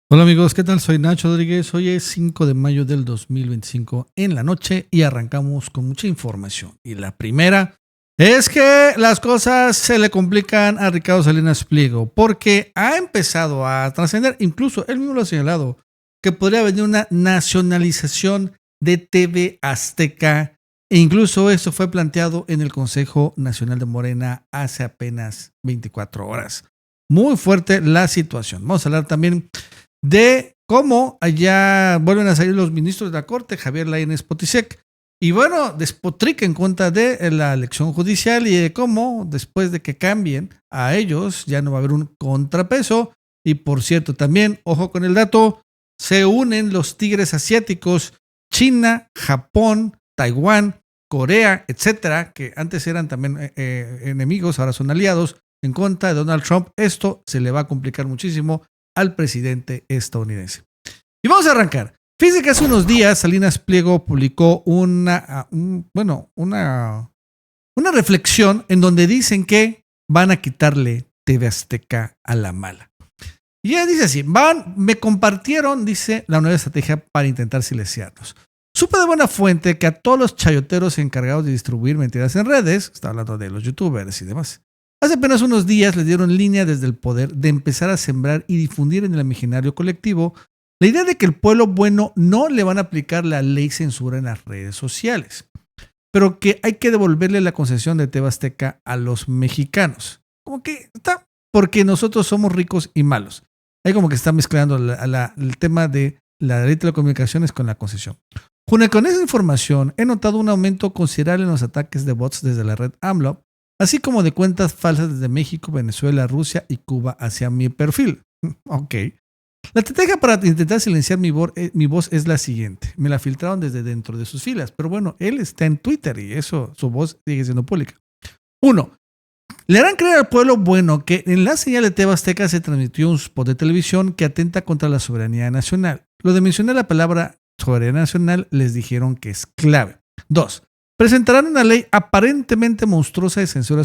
Hola amigos, ¿qué tal? Soy Nacho Rodríguez. Hoy es 5 de mayo del 2025 en la noche y arrancamos con mucha información. Y la primera es que las cosas se le complican a Ricardo Salinas Pliego porque ha empezado a trascender, incluso él mismo lo ha señalado, que podría venir una nacionalización de TV Azteca e incluso eso fue planteado en el Consejo Nacional de Morena hace apenas 24 horas. Muy fuerte la situación. Vamos a hablar también de cómo allá vuelven a salir los ministros de la Corte, Javier Lainez Potisek, y bueno, despotrica en contra de la elección judicial y de cómo después de que cambien a ellos ya no va a haber un contrapeso. Y por cierto, también, ojo con el dato, se unen los tigres asiáticos, China, Japón, Taiwán, Corea, etcétera, que antes eran también enemigos, ahora son aliados en contra de Donald Trump. Esto se le va a complicar muchísimo al presidente estadounidense. Y vamos a arrancar. Fíjense que hace unos días Salinas Pliego publicó una reflexión en donde dicen que van a quitarle TV Azteca a la mala. Y ella dice así, me compartieron, dice, la nueva estrategia para intentar silenciarnos. Supe de buena fuente que a todos los chayoteros encargados de distribuir mentiras en redes, está hablando de los youtubers y demás, hace apenas unos días les dieron línea desde el poder de empezar a sembrar y difundir en el imaginario colectivo la idea de que el pueblo bueno no le van a aplicar la ley censura en las redes sociales, pero que hay que devolverle la concesión de TV Azteca a los mexicanos. Como que está, porque nosotros somos ricos y malos. Ahí como que está mezclando el tema de la ley de telecomunicaciones con la concesión. Junto con esa información, he notado un aumento considerable en los ataques de bots desde la red AMLO, así como de cuentas falsas desde México, Venezuela, Rusia y Cuba hacia mi perfil. Ok. La estrategia para intentar silenciar mi voz es la siguiente. Me la filtraron desde dentro de sus filas, pero bueno, él está en Twitter y eso, su voz sigue siendo pública. 1. Le harán creer al pueblo bueno que en la señal de TV Azteca se transmitió un spot de televisión que atenta contra la soberanía nacional. Lo de mencionar la palabra soberanía nacional les dijeron que es clave. 2. Presentarán una ley aparentemente monstruosa de censura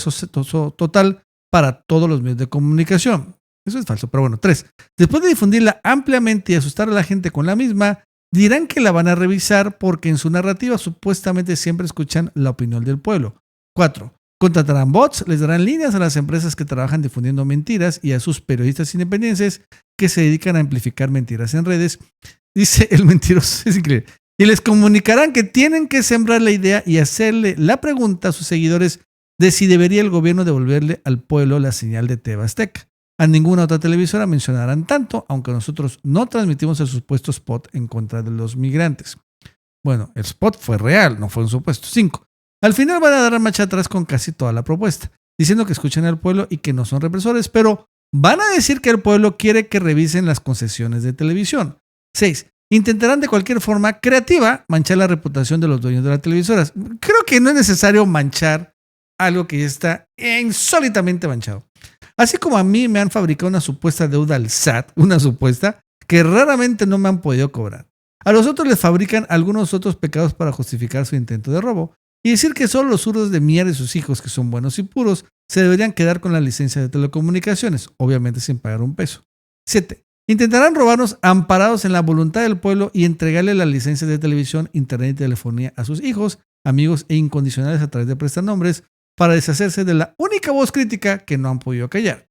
total para todos los medios de comunicación. Eso es falso, pero bueno. 3. Después de difundirla ampliamente y asustar a la gente con la misma, dirán que la van a revisar porque en su narrativa supuestamente siempre escuchan la opinión del pueblo. 4. Contratarán bots, les darán líneas a las empresas que trabajan difundiendo mentiras y a sus periodistas independientes que se dedican a amplificar mentiras en redes. Dice el mentiroso, es increíble. Y les comunicarán que tienen que sembrar la idea y hacerle la pregunta a sus seguidores de si debería el gobierno devolverle al pueblo la señal de TV Azteca. A ninguna otra televisora mencionarán tanto, aunque nosotros no transmitimos el supuesto spot en contra de los migrantes. Bueno, el spot fue real, no fue un supuesto. 5. Al final van a dar marcha atrás con casi toda la propuesta, diciendo que escuchan al pueblo y que no son represores, pero van a decir que el pueblo quiere que revisen las concesiones de televisión. 6. Intentarán de cualquier forma creativa manchar la reputación de los dueños de las televisoras. Creo que no es necesario manchar algo que ya está insólitamente manchado. Así como a mí me han fabricado una supuesta deuda al SAT, una supuesta, que raramente no me han podido cobrar. A los otros les fabrican algunos otros pecados para justificar su intento de robo y decir que solo los zurdos de mierda y sus hijos, que son buenos y puros, se deberían quedar con la licencia de telecomunicaciones, obviamente sin pagar un peso. 7. Intentarán robarnos amparados en la voluntad del pueblo y entregarle las licencias de televisión, internet y telefonía a sus hijos, amigos e incondicionales a través de prestanombres para deshacerse de la única voz crítica que no han podido callar.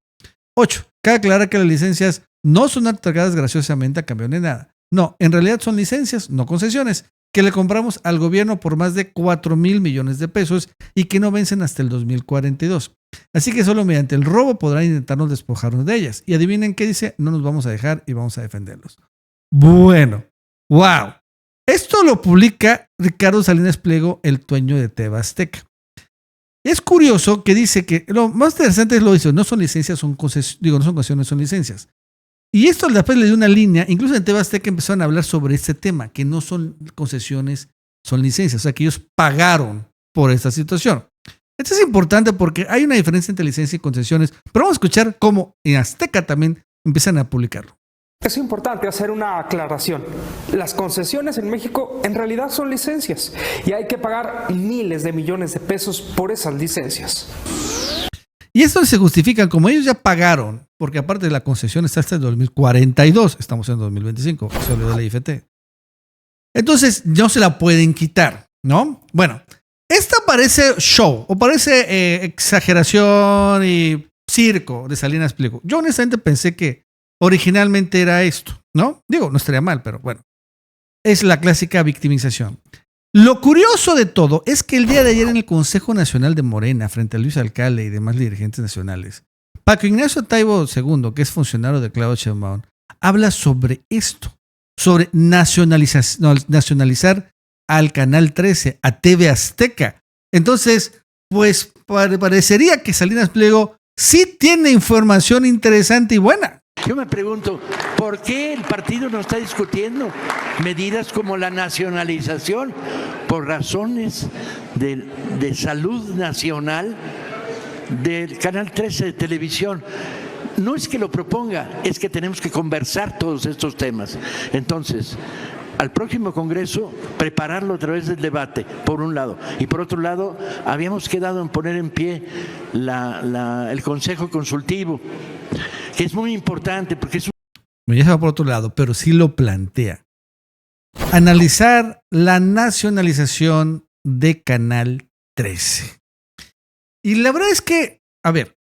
8. Cabe aclarar que las licencias no son otorgadas graciosamente a cambio de nada. No, en realidad son licencias, no concesiones, que le compramos al gobierno por más de 4,000 millones de pesos y que no vencen hasta el 2042. Así que solo mediante el robo podrán intentarnos despojarnos de ellas. Y adivinen qué dice, no nos vamos a dejar y vamos a defenderlos. Bueno, wow. Esto lo publica Ricardo Salinas Pliego, el dueño de TV Azteca. Es curioso que dice que lo más interesante es lo dice, no son licencias, no son concesiones, son licencias. Y esto después le dio una línea, incluso en TV Azteca empezaron a hablar sobre este tema, que no son concesiones, son licencias, o sea que ellos pagaron por esta situación. Esto es importante porque hay una diferencia entre licencia y concesiones, pero vamos a escuchar cómo en Azteca también empiezan a publicarlo. Es importante hacer una aclaración. Las concesiones en México en realidad son licencias y hay que pagar miles de millones de pesos por esas licencias. Y esto se justifica como ellos ya pagaron porque aparte de la concesión está hasta el 2042, estamos en 2025, se olvidó la IFT. Entonces no se la pueden quitar, ¿no? Bueno, esta parece show o parece exageración y circo de Salinas Pliego. Yo honestamente pensé que originalmente era esto, ¿no? Digo, no estaría mal, pero bueno. Es la clásica victimización. Lo curioso de todo es que el día de ayer en el Consejo Nacional de Morena, frente a Luis Alcalde y demás dirigentes nacionales, Paco Ignacio Taibo II, que es funcionario de Claudia Sheinbaum, habla sobre esto, sobre nacionalizar al Canal 13, a TV Azteca. Entonces, pues parecería que Salinas Pliego sí tiene información interesante y buena. Yo me pregunto, ¿por qué el partido no está discutiendo medidas como la nacionalización? Por razones de salud nacional del Canal 13 de televisión. No es que lo proponga, es que tenemos que conversar todos estos temas. Entonces, al próximo Congreso, prepararlo a través del debate, por un lado. Y por otro lado, habíamos quedado en poner en pie el Consejo Consultivo, que es muy importante porque es ya se va por otro lado, pero sí lo plantea. Analizar la nacionalización de Canal 13. Y la verdad es que, a ver,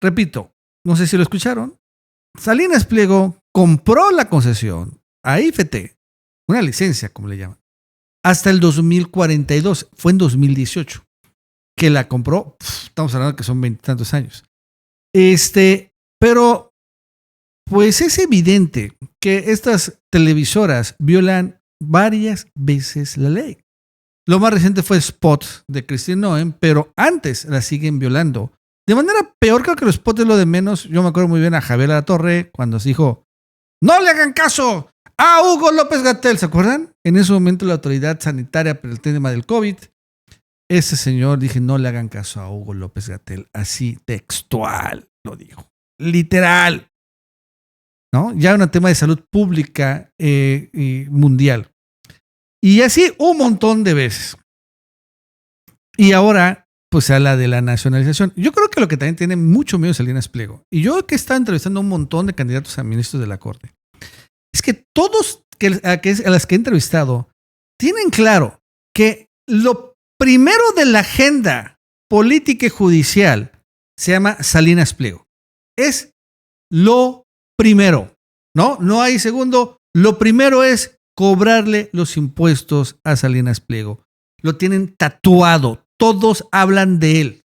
repito, no sé si lo escucharon, Salinas Pliego compró la concesión a IFT, una licencia, como le llaman, hasta el 2042, fue en 2018 que la compró, estamos hablando de que son 20 y tantos años. Pero pues es evidente que estas televisoras violan varias veces la ley. Lo más reciente fue Spot de Christine Noem, pero antes la siguen violando. De manera peor, creo que los spots es lo de menos. Yo me acuerdo muy bien a Javier Alatorre cuando se dijo, ¡no le hagan caso a Hugo López-Gatell! ¿Se acuerdan? En ese momento la autoridad sanitaria por el tema del COVID, ese señor dije, no le hagan caso a Hugo López-Gatell. Así textual lo dijo. Literal. ¿No? Ya un tema de salud pública y mundial. Y así un montón de veces. Y ahora, pues se habla de la nacionalización. Yo creo que lo que también tiene mucho miedo Salinas Pliego, y yo que he estado entrevistando a un montón de candidatos a ministros de la Corte, es que todos a las que he entrevistado tienen claro que lo primero de la agenda política y judicial se llama Salinas Pliego. Es lo primero, ¿no? No hay segundo. Lo primero es cobrarle los impuestos a Salinas Pliego. Lo tienen tatuado. Todos hablan de él,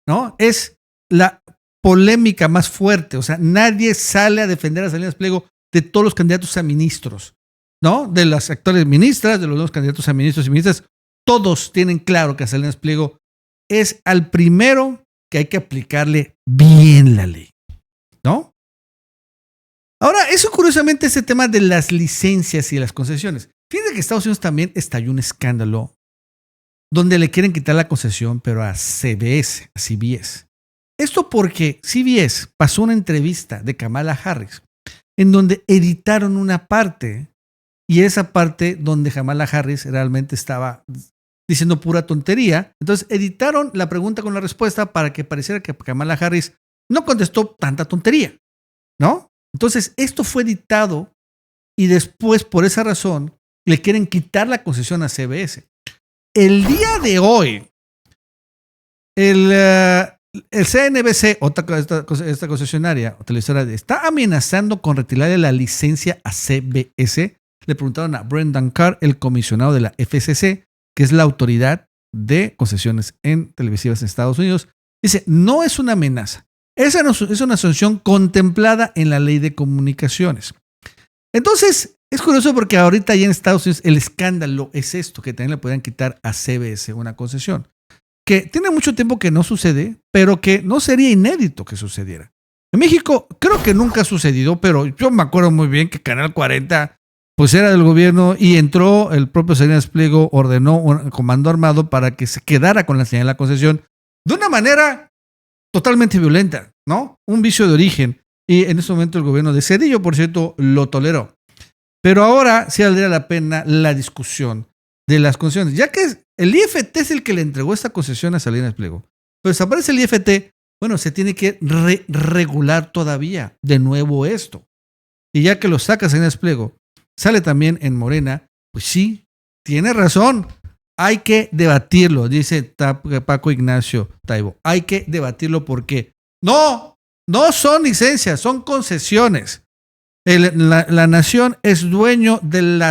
¿no? Es la polémica más fuerte. O sea, nadie sale a defender a Salinas Pliego de todos los candidatos a ministros, ¿no? De las actuales ministras, de los nuevos candidatos a ministros y ministras. Todos tienen claro que a Salinas Pliego es al primero que hay que aplicarle bien la ley, ¿no? Ahora, eso curiosamente ese tema de las licencias y las concesiones. Fíjense que Estados Unidos también estalló un escándalo donde le quieren quitar la concesión, pero a CBS, a CBS. Esto porque CBS pasó una entrevista de Kamala Harris en donde editaron una parte y esa parte donde Kamala Harris realmente estaba diciendo pura tontería. Entonces editaron la pregunta con la respuesta para que pareciera que Kamala Harris no contestó tanta tontería, ¿no? Entonces, esto fue editado y después, por esa razón, le quieren quitar la concesión a CBS. El día de hoy, el CNBC, esta concesionaria o televisora, está amenazando con retirarle la licencia a CBS. Le preguntaron a Brendan Carr, el comisionado de la FCC, que es la autoridad de concesiones en televisivas en Estados Unidos. Dice, no es una amenaza. Esa es una sanción contemplada en la ley de comunicaciones. Entonces, es curioso porque ahorita ya en Estados Unidos el escándalo es esto, que también le podrían quitar a CBS una concesión. Que tiene mucho tiempo que no sucede, pero que no sería inédito que sucediera. En México creo que nunca ha sucedido, pero yo me acuerdo muy bien que Canal 40 pues era del gobierno y entró el propio Salinas Pliego, ordenó un comando armado para que se quedara con la señal de la concesión de una manera totalmente violenta, ¿no? Un vicio de origen. Y en ese momento el gobierno de Cedillo, por cierto, lo toleró. Pero ahora sí valdría la pena la discusión de las concesiones, ya que el IFT es el que le entregó esta concesión a Salinas Pliego. Pero desaparece el IFT, Bueno, se tiene que regular todavía de nuevo esto. Y ya que lo sacas en despliego, sale también en Morena, pues sí, tiene razón. Hay que debatirlo, dice Paco Ignacio Taibo. Hay que debatirlo porque no son licencias, son concesiones. La nación es dueño del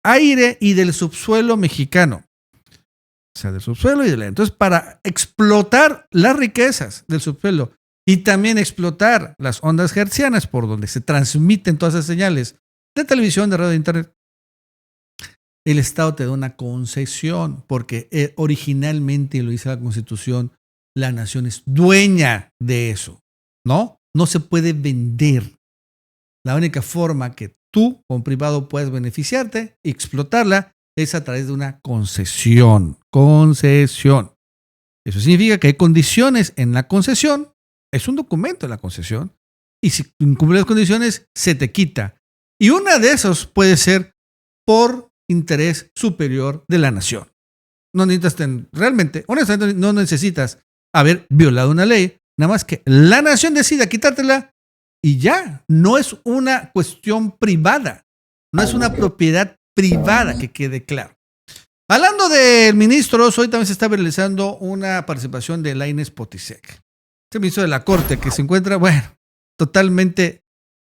aire y del subsuelo mexicano. O sea, del subsuelo y del aire. Entonces, para explotar las riquezas del subsuelo y también explotar las ondas hertzianas por donde se transmiten todas esas señales de televisión, de radio, de internet, el Estado te da una concesión porque originalmente, lo dice la Constitución, la nación es dueña de eso, ¿no? No se puede vender. La única forma que tú, como privado, puedes beneficiarte y explotarla es a través de una concesión. Concesión. Eso significa que hay condiciones en la concesión. Es un documento en la concesión. Y si incumples las condiciones, se te quita. Y una de esos puede ser por interés superior de la nación. No necesitas, realmente, honestamente, no necesitas haber violado una ley. Nada más que la nación decida quitártela y ya. No es una cuestión privada. No es una propiedad privada, que quede claro. Hablando del ministro, hoy también se está realizando una participación de Lainez Potisek, este ministro de la Corte, que se encuentra, totalmente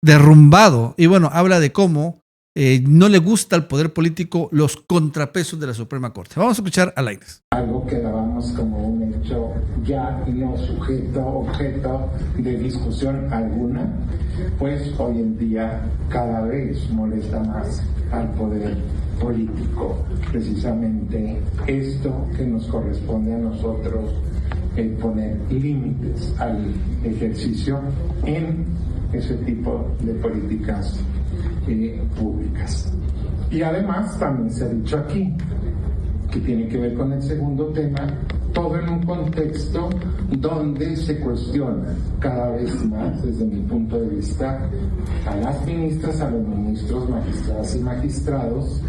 derrumbado. Y habla de cómo no le gusta al poder político los contrapesos de la Suprema Corte. Vamos a escuchar a Lainez. Algo que dábamos como un hecho ya no objeto de discusión alguna, pues hoy en día cada vez molesta más al poder político. Precisamente esto que nos corresponde a nosotros, el poner límites al ejercicio en ese tipo de políticas públicas. Y además también se ha dicho aquí, que tiene que ver con el segundo tema, todo en un contexto donde se cuestiona cada vez más, desde mi punto de vista, a las ministras, a los ministros, magistradas y magistrados,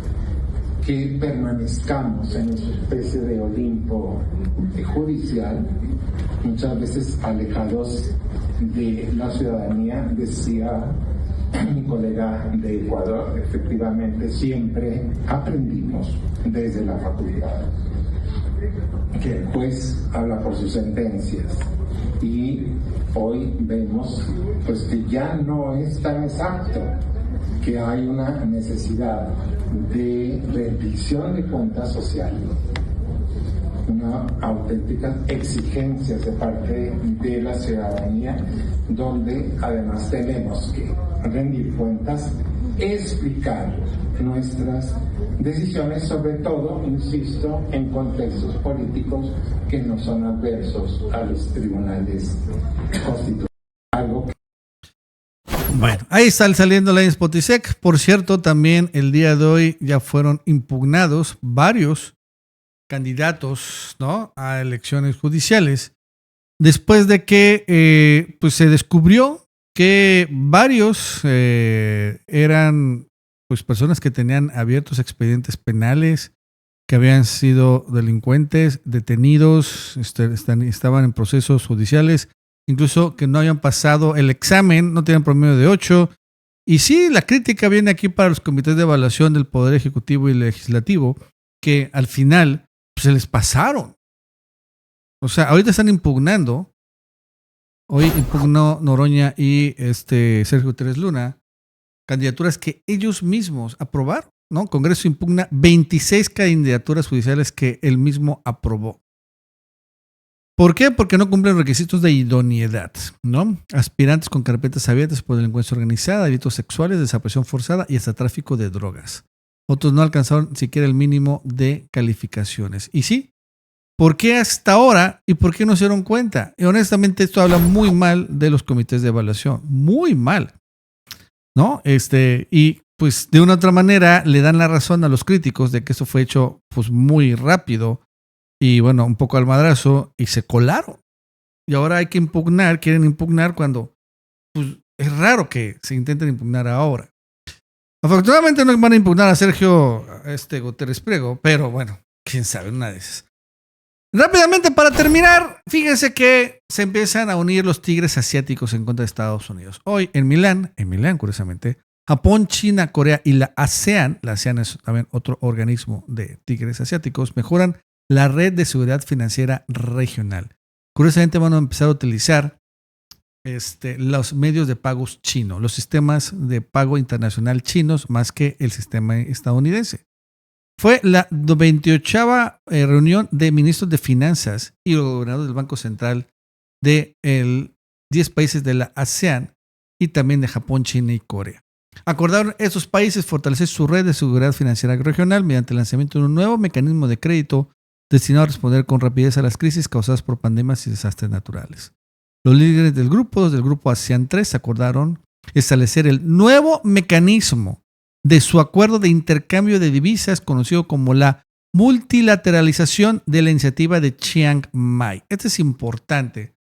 que permanezcamos en esa especie de Olimpo judicial, muchas veces alejados de la ciudadanía. Decía mi colega de Ecuador, efectivamente siempre aprendimos desde la facultad que el juez habla por sus sentencias, y hoy vemos pues que ya no es tan exacto, que hay una necesidad de rendición de cuentas sociales, una auténtica exigencia de parte de la ciudadanía, donde además tenemos que rendir cuentas, explicar nuestras decisiones, sobre todo, insisto, en contextos políticos que no son adversos a los tribunales constitucionales. Bueno, ahí está saliendo Lainez Potisek. Por cierto, también el día de hoy ya fueron impugnados varios candidatos, ¿no?, a elecciones judiciales, después de que pues se descubrió que varios eran pues personas que tenían abiertos expedientes penales, que habían sido delincuentes, detenidos, estaban en procesos judiciales, incluso que no habían pasado el examen, no tenían promedio de 8. Y sí, la crítica viene aquí para los comités de evaluación del Poder Ejecutivo y Legislativo, que al final pues, se les pasaron. O sea, ahorita están impugnando. Hoy impugnó Noroña y Sergio Gutiérrez Luna candidaturas que ellos mismos aprobaron, ¿no? Congreso impugna 26 candidaturas judiciales que él mismo aprobó. ¿Por qué? Porque no cumplen requisitos de idoneidad, ¿no? Aspirantes con carpetas abiertas por delincuencia organizada, delitos sexuales, desaparición forzada y hasta tráfico de drogas. Otros no alcanzaron siquiera el mínimo de calificaciones. Y sí, ¿por qué hasta ahora y por qué no se dieron cuenta? Y honestamente esto habla muy mal de los comités de evaluación, muy mal, ¿no? Y pues de una u otra manera le dan la razón a los críticos de que esto fue hecho pues muy rápido y bueno, un poco al madrazo, y se colaron. Y ahora hay que impugnar, quieren impugnar cuando pues, es raro que se intenten impugnar ahora. Afortunadamente no van a impugnar a Sergio Gutiérrez Priego, pero bueno, quién sabe, una de esas. Rápidamente, para terminar, fíjense que se empiezan a unir los tigres asiáticos en contra de Estados Unidos. Hoy en Milán, curiosamente, Japón, China, Corea y la ASEAN es también otro organismo de tigres asiáticos, mejoran la red de seguridad financiera regional. Curiosamente van a empezar a utilizar los medios de pagos chinos, los sistemas de pago internacional chinos más que el sistema estadounidense. Fue la 28ª reunión de ministros de finanzas y los gobernadores del Banco Central de 10 países de la ASEAN y también de Japón, China y Corea. Acordaron estos países fortalecer su red de seguridad financiera regional mediante el lanzamiento de un nuevo mecanismo de crédito destinado a responder con rapidez a las crisis causadas por pandemias y desastres naturales. Los líderes del grupo ASEAN 3 acordaron establecer el nuevo mecanismo de su acuerdo de intercambio de divisas conocido como la multilateralización de la iniciativa de Chiang Mai. Esto es importante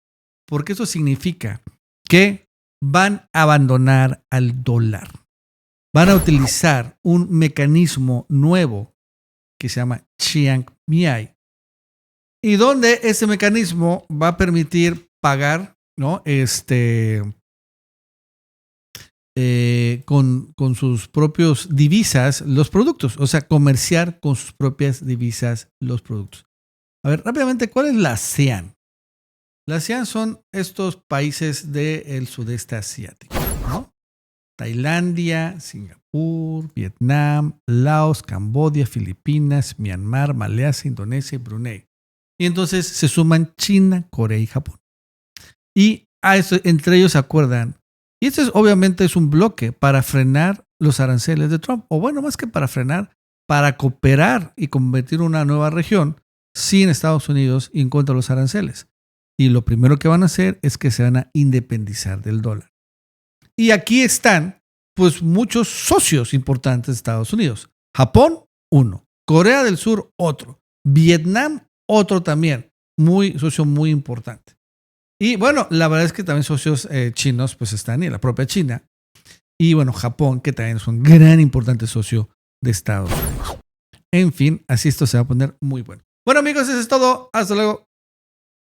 porque eso significa que van a abandonar al dólar. Van a utilizar un mecanismo nuevo que se llama Chiang Mai y donde ese mecanismo va a permitir pagar, ¿no? Con sus propios divisas los productos, o sea, comerciar con sus propias divisas los productos. A ver, rápidamente, ¿cuál es la ASEAN? La ASEAN son estos países del sudeste asiático, ¿no? Tailandia, Singapur, Vietnam, Laos, Camboya, Filipinas, Myanmar, Malasia, Indonesia y Brunei. Y entonces se suman China, Corea y Japón. Y a eso, entre ellos se acuerdan. Y esto obviamente es un bloque para frenar los aranceles de Trump. O bueno, más que para frenar, para cooperar y convertir una nueva región sin Estados Unidos y en contra de los aranceles. Y lo primero que van a hacer es que se van a independizar del dólar. Y aquí están, pues, muchos socios importantes de Estados Unidos. Japón, uno. Corea del Sur, otro. Vietnam, otro también. Socio muy importante. Y bueno, la verdad es que también socios chinos pues están, y la propia China. Y bueno, Japón, que también es un gran importante socio de Estados Unidos. En fin, así esto se va a poner muy bueno. Bueno amigos, eso es todo. Hasta luego.